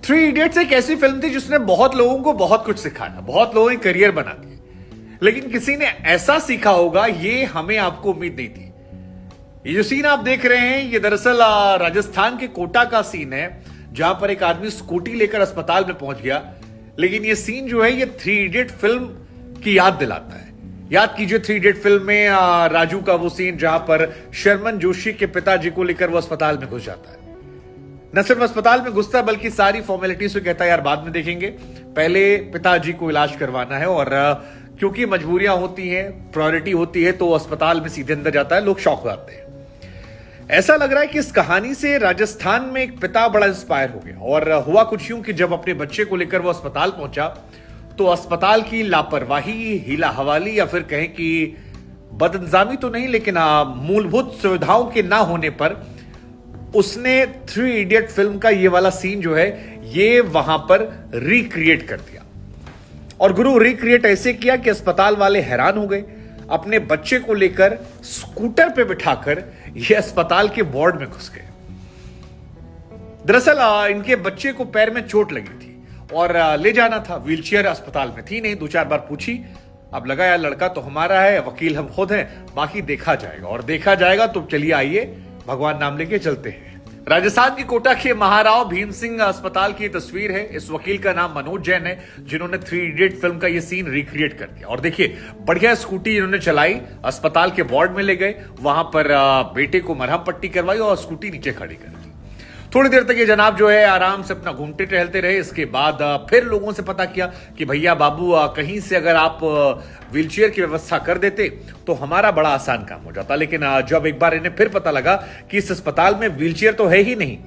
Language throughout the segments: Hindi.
थ्री इडियट्स एक ऐसी फिल्म थी जिसने बहुत लोगों को बहुत कुछ सिखाया, बहुत लोगों के करियर बना दिए, लेकिन किसी ने ऐसा सीखा होगा ये हमें आपको उम्मीद नहीं थी। ये जो सीन आप देख रहे हैं ये दरअसल राजस्थान के कोटा का सीन है, जहां पर एक आदमी स्कूटी लेकर अस्पताल में पहुंच गया। लेकिन ये सीन जो है ये थ्री इडियट फिल्म की याद दिलाता है। याद कीजिए थ्री इडियट फिल्म में राजू का वो सीन जहां पर शर्मन जोशी के पिताजी को लेकर वो अस्पताल में घुस जाता है। न सिर्फ अस्पताल में घुसता है बल्कि सारी फॉर्मेलिटी से कहता है यार बाद में देखेंगे, पहले पिताजी को इलाज करवाना है। और क्योंकि मजबूरियां होती हैं, प्रायोरिटी होती है, तो अस्पताल में सीधे अंदर जाता है। लोग शौक हो जाते हैं। ऐसा लग रहा है कि इस कहानी से राजस्थान में एक पिता बड़ा इंस्पायर हो गया। और हुआ कुछ यूं कि जब अपने बच्चे को लेकर वो अस्पताल पहुंचा तो अस्पताल की लापरवाही, हीला हवाली या फिर कहें कि बदइंतजामी तो नहीं, लेकिन मूलभूत सुविधाओं के ना होने पर उसने थ्री इडियट फिल्म का ये वाला सीन जो है ये वहां पर रिक्रिएट कर दिया। और गुरु रिक्रिएट ऐसे किया कि अस्पताल वाले हैरान हो गए। अपने बच्चे को लेकर स्कूटर पे बिठाकर ये अस्पताल के वार्ड में घुस गए। दरअसल इनके बच्चे को पैर में चोट लगी थी और ले जाना था। व्हीलचेयर अस्पताल में थी नहीं, 2-4 बार पूछी। अब लगा यार लड़का तो हमारा है, वकील हम खुद हैं, बाकी देखा जाएगा। और देखा जाएगा तो चलिए आइए भगवान नाम लेके चलते हैं। राजस्थान की कोटा के महाराव भीम सिंह अस्पताल की तस्वीर है। इस वकील का नाम मनोज जैन है, जिन्होंने थ्री इडियट फिल्म का ये सीन रिक्रिएट कर दिया। और देखिए बढ़िया स्कूटी इन्होंने चलाई, अस्पताल के वार्ड में ले गए, वहां पर बेटे को मरहम पट्टी करवाई और स्कूटी नीचे खड़ी कर दी। थोड़ी देर तक ये जनाब जो है आराम से अपना घूमते टहलते रहे। इसके बाद फिर लोगों से पता किया कि भैया बाबू कहीं से अगर आप व्हीलचेयर की व्यवस्था कर देते तो हमारा बड़ा आसान काम हो जाता। लेकिन जब एक बार इन्हें फिर पता लगा कि इस अस्पताल में व्हीलचेयर तो है ही नहीं,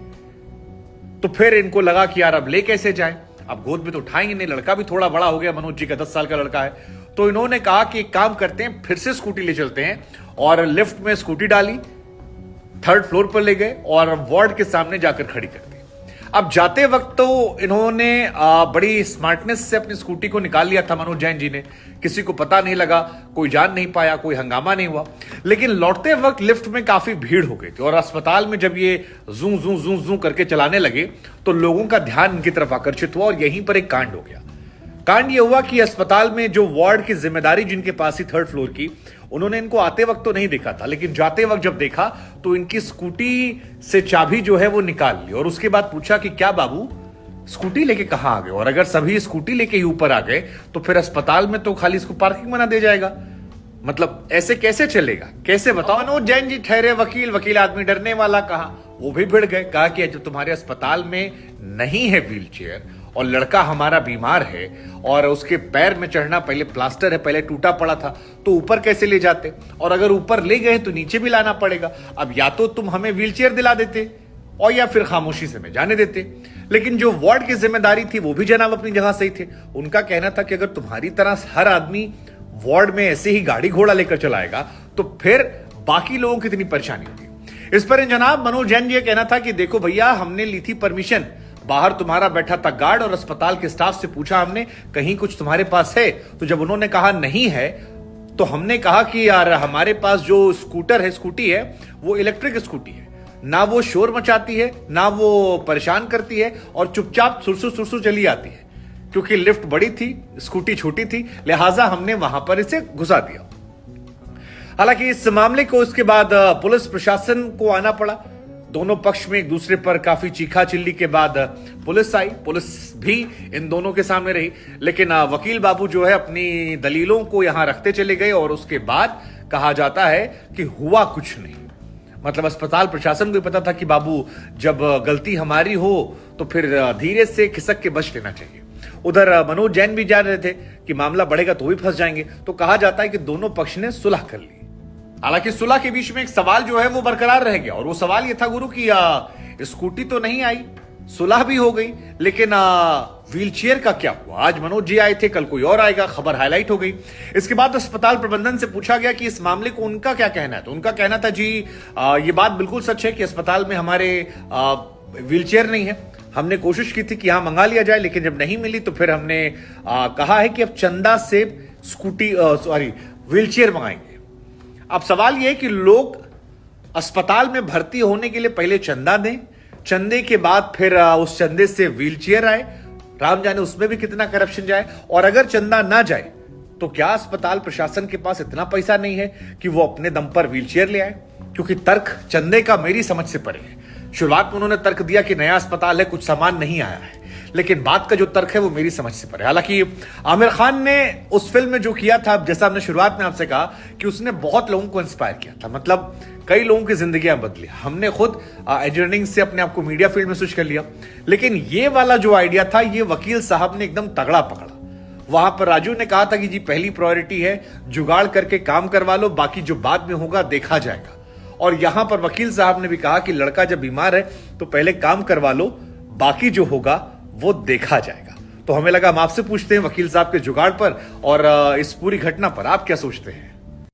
तो फिर इनको लगा कि यार अब ले कैसे जाए, अब गोद में तो उठाएंगे नहीं, लड़का भी थोड़ा बड़ा हो गया, मनोज जी का 10 साल का लड़का है। तो इन्होंने कहा कि एक काम करते हैं, फिर से स्कूटी ले चलते हैं। और लिफ्ट में स्कूटी डाली, 3rd फ्लोर पर ले गए और वार्ड के सामने जाकर खड़ी कर दी। अब जाते वक्त तो इन्होंने बड़ी स्मार्टनेस से अपनी स्कूटी को निकाल लिया था मनोज जैन जी ने, किसी को पता नहीं लगा, कोई जान नहीं पाया, कोई हंगामा नहीं हुआ। लेकिन लौटते वक्त लिफ्ट में काफी भीड़ हो गई थी और अस्पताल में जब ये जू जू जू जू करके चलाने लगे तो लोगों का ध्यान इनकी तरफ आकर्षित हुआ और यहीं पर एक कांड हो गया। कांड यह हुआ कि अस्पताल में जो वार्ड की जिम्मेदारी जिनके पास ही 3rd फ्लोर की, उन्होंने इनको आते वक्त तो नहीं देखा था, लेकिन जाते वक्त जब देखा तो इनकी स्कूटी से चाबी जो है वो निकाल ली। और उसके बाद पूछा कि क्या बाबू स्कूटी लेके कहां आ गए? और अगर सभी स्कूटी लेके ही ऊपर आ गए तो फिर अस्पताल में तो खाली इसको पार्किंग बना दे जाएगा, मतलब ऐसे कैसे चलेगा, कैसे बताओ। मनोज जैन जी ठहरे वकील, वकील आदमी डरने वाला, कहा वो भी भिड़ गए। कहा कि जब तुम्हारे अस्पताल में नहीं है व्हीलचेयर और लड़का हमारा बीमार है और उसके पैर में चढ़ना, पहले प्लास्टर है, पहले टूटा पड़ा था, तो ऊपर कैसे ले जाते? और अगर ऊपर ले गए तो नीचे भी लाना पड़ेगा। अब या तो तुम हमें व्हीलचेयर दिला देते और या फिर खामोशी से में जाने देते। लेकिन जो वार्ड की जिम्मेदारी थी वो भी जनाब अपनी जगह सही थे। उनका कहना था कि अगर तुम्हारी तरह हर आदमी वार्ड में ऐसे ही गाड़ी घोड़ा लेकर चलाएगा तो फिर बाकी लोगों की इतनी परेशानी होगी। इस पर जनाब मनोज जैन जी कहना था कि देखो भैया, हमने ली थी परमिशन, बाहर तुम्हारा बैठा था गार्ड और अस्पताल के स्टाफ से पूछा हमने कहीं कुछ तुम्हारे पास है, तो जब उन्होंने कहा नहीं है तो हमने कहा कि यार हमारे पास जो स्कूटी है वो इलेक्ट्रिक स्कूटी है, ना वो शोर मचाती है ना वो परेशान करती है और चुपचाप सुरसुर चली आती है। क्योंकि लिफ्ट बड़ी थी, स्कूटी छोटी थी, लिहाजा हमने वहां पर इसे घुसा दिया। हालांकि इस मामले को उसके बाद पुलिस प्रशासन को आना पड़ा। दोनों पक्ष में एक दूसरे पर काफी चीखा चिल्ली के बाद पुलिस आई, पुलिस भी इन दोनों के सामने रही। लेकिन वकील बाबू जो है अपनी दलीलों को यहां रखते चले गए और उसके बाद कहा जाता है कि हुआ कुछ नहीं। मतलब अस्पताल प्रशासन को पता था कि बाबू जब गलती हमारी हो तो फिर धीरे से खिसक के बच लेना चाहिए। उधर मनोज जैन भी जान रहे थे कि मामला बढ़ेगा तो भी फंस जाएंगे, तो कहा जाता है कि दोनों पक्ष ने सुलह कर ली। हालांकि सुलह के बीच में एक सवाल जो है वो बरकरार रह गया और वो सवाल ये था गुरु की स्कूटी तो नहीं आई, सुलह भी हो गई, लेकिन व्हीलचेयर का क्या हुआ? आज मनोज जी आए थे, कल कोई और आएगा, खबर हाईलाइट हो गई। इसके बाद अस्पताल प्रबंधन से पूछा गया कि इस मामले को उनका क्या कहना है, तो उनका कहना था जी ये बात बिल्कुल सच है कि अस्पताल में हमारे व्हीलचेयर नहीं है। हमने कोशिश की थी कि यहां मंगा लिया जाए, लेकिन जब नहीं मिली तो फिर हमने कहा है कि अब चंदा से व्हीलचेयर मंगाएंगे। अब सवाल यह है कि लोग अस्पताल में भर्ती होने के लिए पहले चंदा दें, चंदे के बाद फिर उस चंदे से व्हीलचेयर आए, राम जाने उसमें भी कितना करप्शन जाए। और अगर चंदा ना जाए तो क्या अस्पताल प्रशासन के पास इतना पैसा नहीं है कि वो अपने दम पर व्हीलचेयर ले आए? क्योंकि तर्क चंदे का मेरी समझ से परे है। शुरुआत में उन्होंने तर्क दिया कि नया अस्पताल है, कुछ सामान नहीं आया है, लेकिन बात का जो तर्क है वो मेरी समझ से परे। हालांकि आमिर खान ने उस फिल्म में जो किया था, जैसा हमने शुरुआत में आपसे कहा कि उसने बहुत लोगों को इंस्पायर किया था, मतलब कई लोगों की जिंदगियां बदली। हमने खुद इंजीनियरिंग से अपने आप को मीडिया फील्ड में स्विच कर लिया, लेकिन ये वाला जो आइडिया था ये वकील साहब ने एकदम तगड़ा पकड़ा। वहां पर राजू ने कहा था कि जी पहली प्रायोरिटी है जुगाड़ करके काम करवा लो, बाकी जो बाद में होगा देखा जाएगा। और यहां पर वकील साहब ने भी कहा कि लड़का जब बीमार है तो पहले काम करवा लो, बाकी जो होगा वो देखा जाएगा। तो हमें लगा हम आपसे पूछते हैं वकील साहब के जुगाड़ पर और इस पूरी घटना पर आप क्या सोचते हैं।